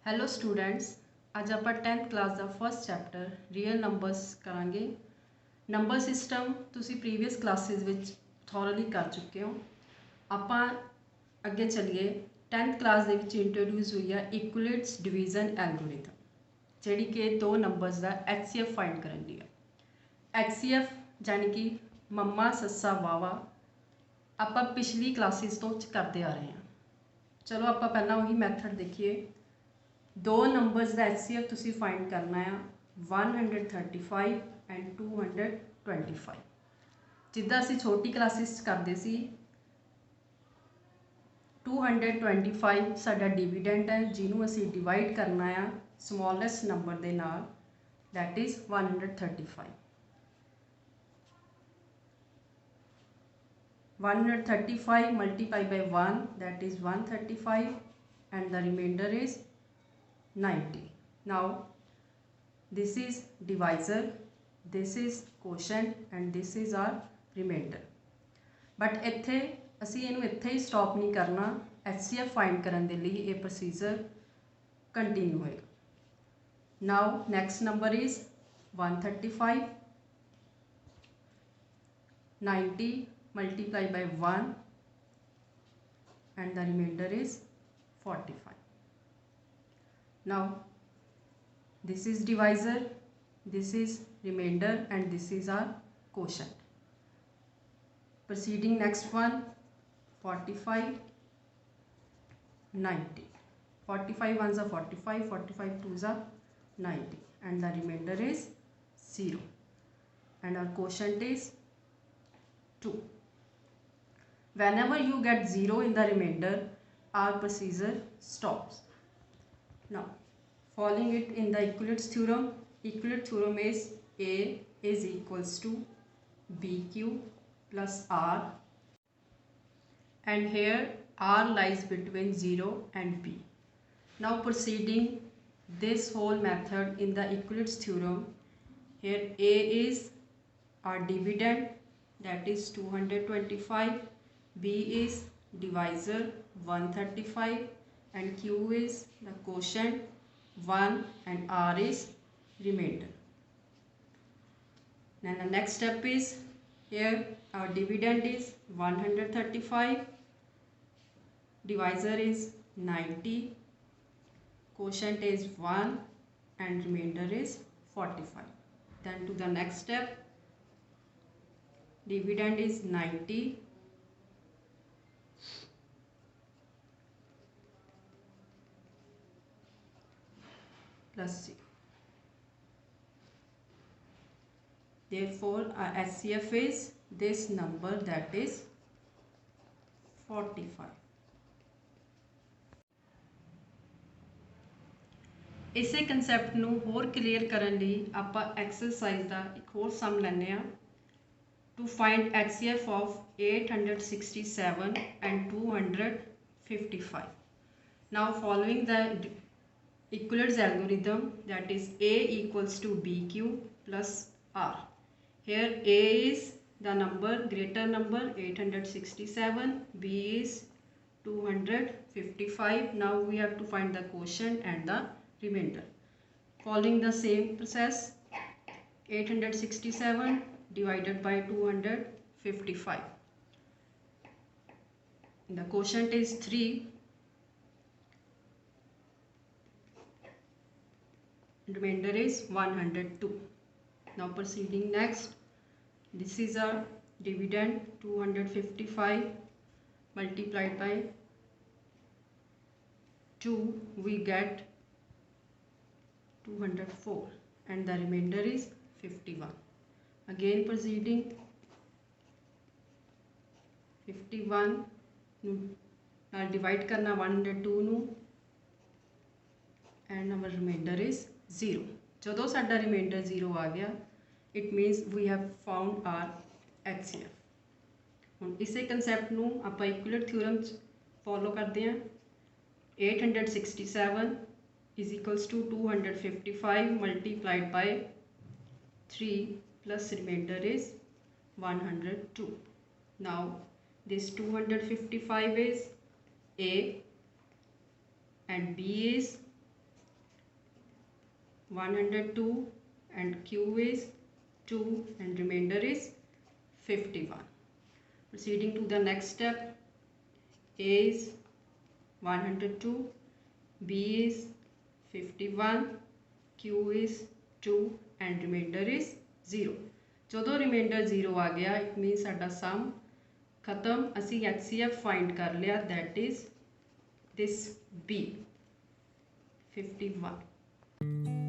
Hello students, आज आप 10th class का फर्स्ट चैप्टर रियल नंबर्स करांगे। नंबर सिस्टम तुसी प्रीवियस क्लासेस विच थॉरली कर चुके हो। आपां अगे चलिए 10th क्लास दे विच इंट्रोड्यूस हुई है इक्वलिड्स डिवीजन एल्गोरिथम, जिहड़ी कि दो नंबर्स का HCF फाइंड करन दी है। HCF यानी कि मम्मा सस्सा वावा आपां पिछली क्लासेस तो करते आ रहे हैं। चलो आपां पहला वही मैथड देखिए। दो नंबर्स का HCF तुसी फाइंड करना है 135 एंड 225। जिद्दां असीं छोटी क्लासिस करते सी 225 साडा डिविडेंट है जिन्हों असीं डिवाइड करना है स्मॉलेस्ट नंबर दे नाल, that is 135। 135 multiplied by 1, that is 135, and the remainder is 90. Now this is divisor, this is quotient, and this is our remainder. But इत्थे असी इनू इत्थे ही स्टॉप नहीं करना। HCF फाइंड करने के लिए ये प्रोसीजर कंटिन्यू होएगा। Now next number is 135, 90 multiplied by 1, and the remainder is 45. Now this is divisor, this is remainder, and this is our quotient. Proceeding next one, 45, 90. 45 ones are 45, 45 twos are 90, and the remainder is 0, and our quotient is 2. Whenever you get 0 in the remainder, our procedure stops. Now following it in the Euclid's theorem. Euclid theorem is A is equals to BQ plus R, and here R lies between 0 and B. Now proceeding this whole method in the Euclid's theorem, here A is our dividend, that is 225, B is divisor 135, and Q is the quotient 1, and R is remainder. Then the next step is, here our dividend is 135, divisor is 90, quotient is 1, and remainder is 45. Then to the next step, dividend is 90, plus 0. Therefore our HCF is this number, that is 45. इसे concept नू होर clear करने लिए आपां exercise का एक होर sum लैने आ to find HCF of 867 and 255. Now following the Euclid's algorithm, that is A equals to BQ plus R. Here A is the number, greater number 867, B is 255. Now we have to find the quotient and the remainder. Following the same process, 867 divided by 255. The quotient is 3. Remainder is 102. Now proceeding next, this is a dividend 255 multiplied by 2, we get 204, and the remainder is 51. Again proceeding, 51 now divide करना 102 नू, and our remainder is 0. जो साडा remainder 0 आ गया, it means we have found our HCF. हुण इसे concept नू आपां Euclid theorem follow करते हैं। 867 is equals to 255 multiplied by 3 plus remainder is 102. Now this 255 is A, and B is 102 and Q is 2 and remainder is 51. Proceeding to the next step, A is 102, B is 51, Q is 2 and remainder is 0. ਜਦੋਂ remainder 0 आ गया it means ਸਾਡਾ sum खत्म, असी HCF find कर लिया, that is this B 51.